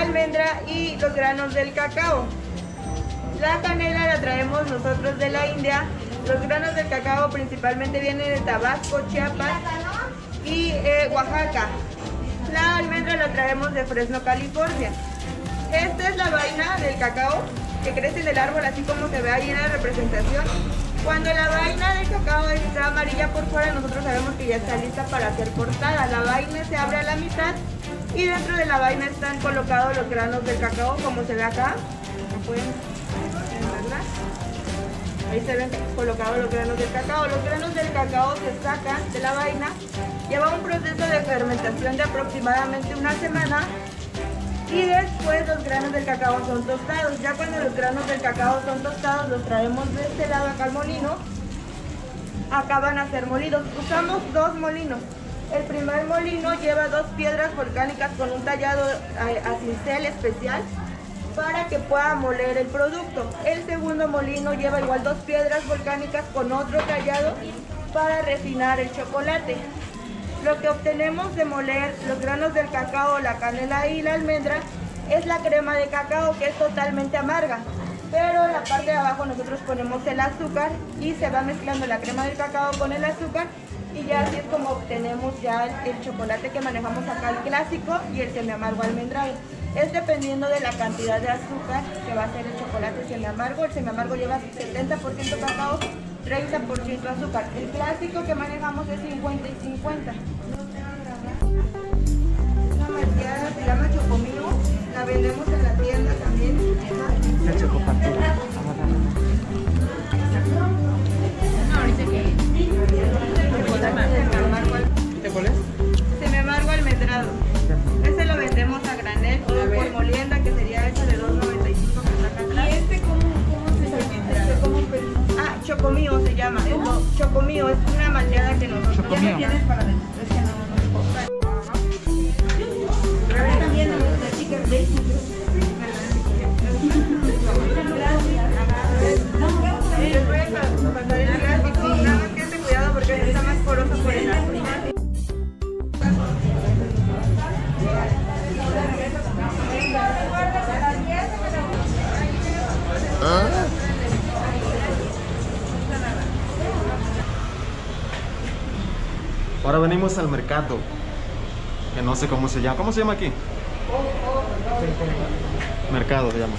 almendra y los granos del cacao. La canela la traemos nosotros de la India. Los granos del cacao principalmente vienen de Tabasco, Chiapas y Oaxaca. La almendra la traemos de Fresno, California. Esta es la vaina del cacao que crece en el árbol, así como se ve ahí en la representación. Cuando la vaina del cacao está amarilla por fuera, nosotros sabemos que ya está lista para ser cortada. La vaina se abre a la mitad y dentro de la vaina están colocados los granos del cacao, como se ve acá. Pueden verla. Ahí se ven colocados los granos del cacao. Los granos del cacao se sacan de la vaina. Lleva un proceso de fermentación de aproximadamente una semana. Y después los granos del cacao son tostados. Ya cuando los granos del cacao son tostados, los traemos de este lado acá al molino. Acá van a ser molidos. Usamos dos molinos. El primer molino lleva 2 piedras volcánicas con un tallado a cincel especial para que pueda moler el producto. El segundo molino lleva igual 2 piedras volcánicas con otro tallado para refinar el chocolate. Lo que obtenemos de moler los granos del cacao, la canela y la almendra es la crema de cacao, que es totalmente amarga. Pero en la parte de abajo nosotros ponemos el azúcar y se va mezclando la crema del cacao con el azúcar y ya así es como obtenemos ya el chocolate que manejamos acá, el clásico y el semiamargo almendrado. Es dependiendo de la cantidad de azúcar que va a ser el chocolate semiamargo. El semiamargo lleva 70% cacao, 30% azúcar. El clásico que manejamos es 50 y 50. Una malteada se llama chocomilk, la vendemos en la tienda también. La chocopantera. No, ahorita que ¿Cuál es? semiamargo almendrado. Ese lo vendemos a granel o por molienda, que sería hecho de 2.95 que saca atrás. ¿Y este cómo se fermenta? Ah, chocomío se llama. Chocomío es una malteada que nosotros Chocomío. ya tienes para dentro. Es que no. A ver, también la chica les voy a pasar el gráfico. Nada más que ten cuidado porque está más poroso por el lado. Ahora venimos al mercado, que no sé cómo se llama. ¿Cómo se llama aquí? Mercado se llama.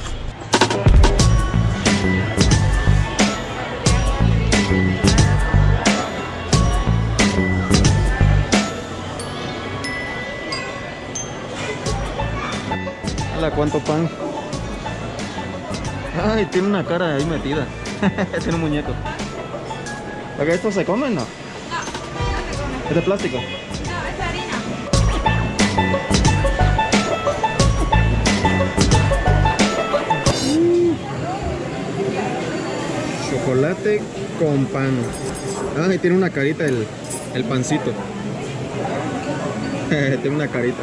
Hola, ¿cuánto pan? Ay, tiene una cara ahí metida. Tiene un muñeco. ¿Para que esto se come, no? ¿Es de plástico? No, es harina. Chocolate con pan. Ah, y tiene una carita el pancito. Tiene una carita.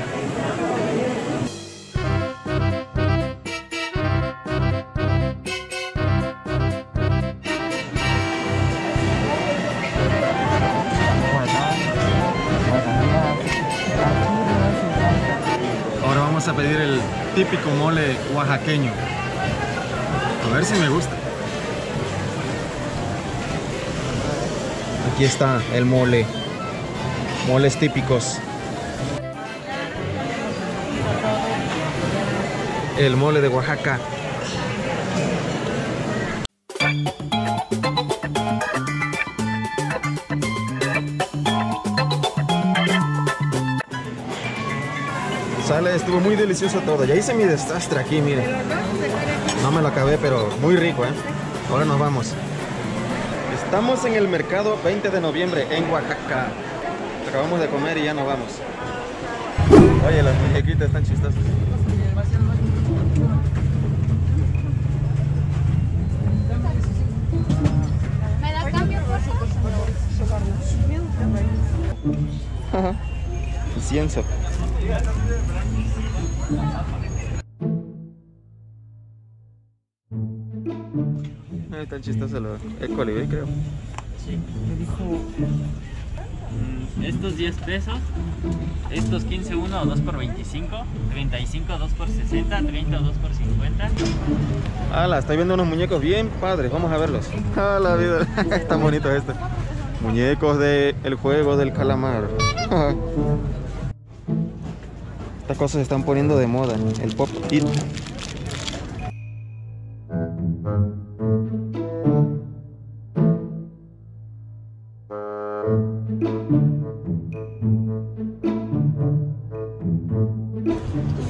Ahora vamos a pedir el típico mole oaxaqueño. A ver si me gusta. Aquí está el mole. Moles típicos. El mole de Oaxaca. Sale, estuvo muy delicioso todo. Ya hice mi desastre aquí, miren. No me lo acabé, pero muy rico, ¿eh? Ahora nos vamos. Estamos en el mercado 20 de noviembre en Oaxaca. Acabamos de comer y ya nos vamos. Oye, las muñequitas están chistosas. ¿Me la cambio por su Incienso. Tan chistoso el colibrí, creo. Sí, me dijo Estos 10 pesos. Estos 15 1 o 2 por 25. 35 2 por 60. 30 2 por 50. Ala, estoy viendo unos muñecos bien padres. Vamos a verlos. Ah, la vida. Están bonitos estos. Muñecos de el juego del calamar. Estas cosas se están poniendo de moda. El pop it.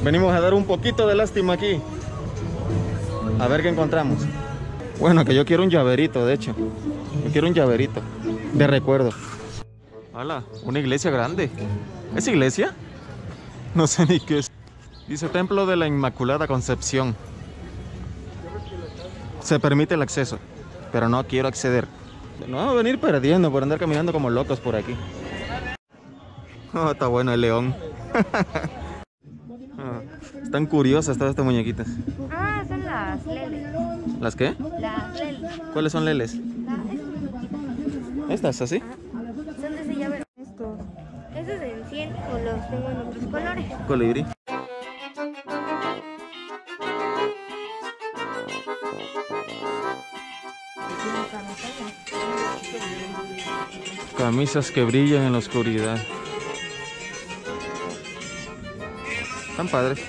Venimos a dar un poquito de lástima aquí. A ver qué encontramos. Bueno, que yo quiero un llaverito, de hecho. Yo quiero un llaverito de recuerdo. Hola, una iglesia grande. ¿Es iglesia? No sé ni qué es. Dice Templo de la Inmaculada Concepción. Se permite el acceso, pero no quiero acceder. No vamos a venir perdiendo por andar caminando como locos por aquí. Oh, está bueno el león. Están curiosas todas estas muñequitas. Ah, son las leles. ¿Las qué? Las leles. ¿Cuáles son leles? ¿Estas así? Son de ese llavero. Estos. Estos en 100 o los tengo en otros colores. Colibrí. Camisas que brillan en la oscuridad. Están padres.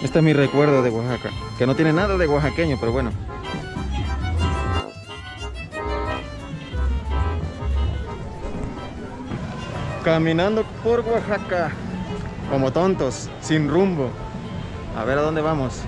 Este es mi recuerdo de Oaxaca, que no tiene nada de oaxaqueño, pero bueno. Caminando por Oaxaca, como tontos, sin rumbo. A ver a dónde vamos.